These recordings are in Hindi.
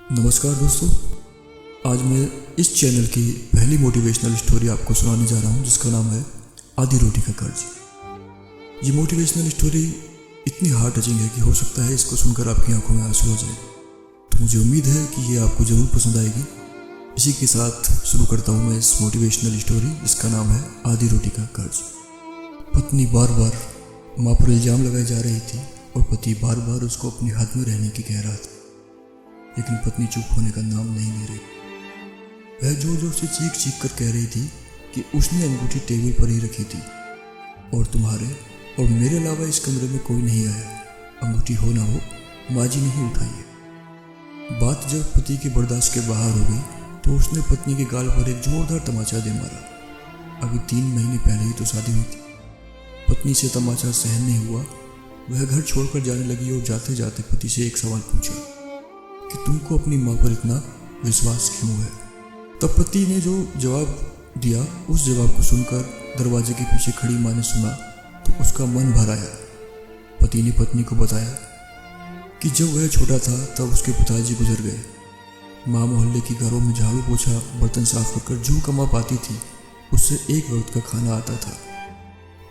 नमस्कार दोस्तों, आज मैं इस चैनल की पहली मोटिवेशनल स्टोरी आपको सुनाने जा रहा हूँ जिसका नाम है आधी रोटी का कर्ज। ये मोटिवेशनल स्टोरी इतनी हार्ट टचिंग है कि हो सकता है इसको सुनकर आपकी आंखों में आंसू आ जाए। तो मुझे उम्मीद है कि ये आपको ज़रूर पसंद आएगी। इसी के साथ शुरू करता हूँ मैं इस मोटिवेशनल स्टोरी जिसका नाम है आधी रोटी का कर्ज। पत्नी बार बार माँ पर इल्ज़ाम लगाई जा रही थी और पति बार बार उसको अपनी हद में रहने की कह रहा था, लेकिन पत्नी चुप होने का नाम नहीं ले रही। वह जोर जोर से चीख चीख कर कह रही थी कि उसने अंगूठी टेबल पर ही रखी थी और तुम्हारे और मेरे अलावा इस कमरे में कोई नहीं आया। अंगूठी हो ना हो, माँ जी ने ही उठाई है। बात जब पति के बर्दाश्त के बाहर हो गई तो उसने पत्नी के गाल पर एक जोरदार तमाचा दे मारा। अभी 3 महीने पहले ही तो शादी हुई थी। पत्नी से तमाचा सहन नहीं हुआ। वह घर छोड़कर जाने लगी और जाते जाते पति से एक सवाल पूछा कि तुमको अपनी माँ पर इतना विश्वास क्यों है। तब पति ने जो जवाब दिया, उस जवाब को सुनकर दरवाजे के पीछे खड़ी माँ ने सुना तो उसका मन भर आया। पति ने पत्नी को बताया कि जब वह छोटा था तब उसके पिताजी गुजर गए। माँ मोहल्ले के घरों में झाड़ू पोछा बर्तन साफ कर जो कमा पाती थी उससे एक वक्त का खाना आता था।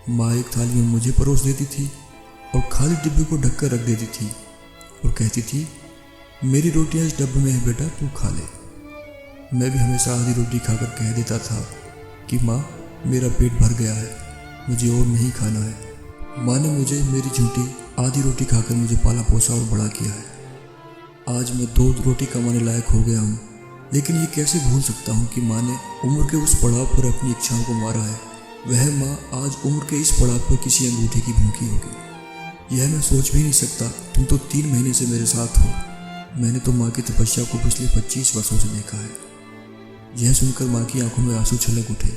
माँ एक थाली में मुझे परोस देती थी और खाली डिब्बे को ढककर रख देती थी और कहती थी, मेरी रोटियां इस डब्बे में है बेटा, तू खा ले। मैं भी हमेशा आधी रोटी खाकर कह देता था कि माँ मेरा पेट भर गया है, मुझे और नहीं खाना है। माँ ने मुझे मेरी झूठी आधी रोटी खाकर मुझे पाला पोसा और बड़ा किया है। आज मैं 2 रोटी कमाने लायक हो गया हूँ, लेकिन ये कैसे भूल सकता हूँ कि माँ ने उम्र के उस पड़ाव पर अपनी इच्छाओं को मारा है। वह माँ आज उम्र के इस पड़ाव पर किसी अंगूठी की भूखी होगी। यह मैं सोच भी नहीं सकता। तुम तो 3 महीने से मेरे साथ हो। मैंने तो माँ की तपस्या को पिछले 25 वर्षों से देखा है। यह सुनकर माँ की आंखों में आंसू छलक उठे।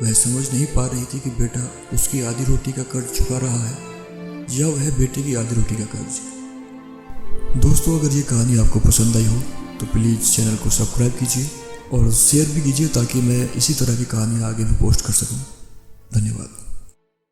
वह समझ नहीं पा रही थी कि बेटा उसकी आधी रोटी का कर्ज चुका रहा है या वह बेटे की आधी रोटी का कर्ज। दोस्तों, अगर ये कहानी आपको पसंद आई हो तो प्लीज़ चैनल को सब्सक्राइब कीजिए और शेयर भी कीजिए ताकि मैं इसी तरह की कहानियाँ आगे भी पोस्ट कर सकूँ। धन्यवाद।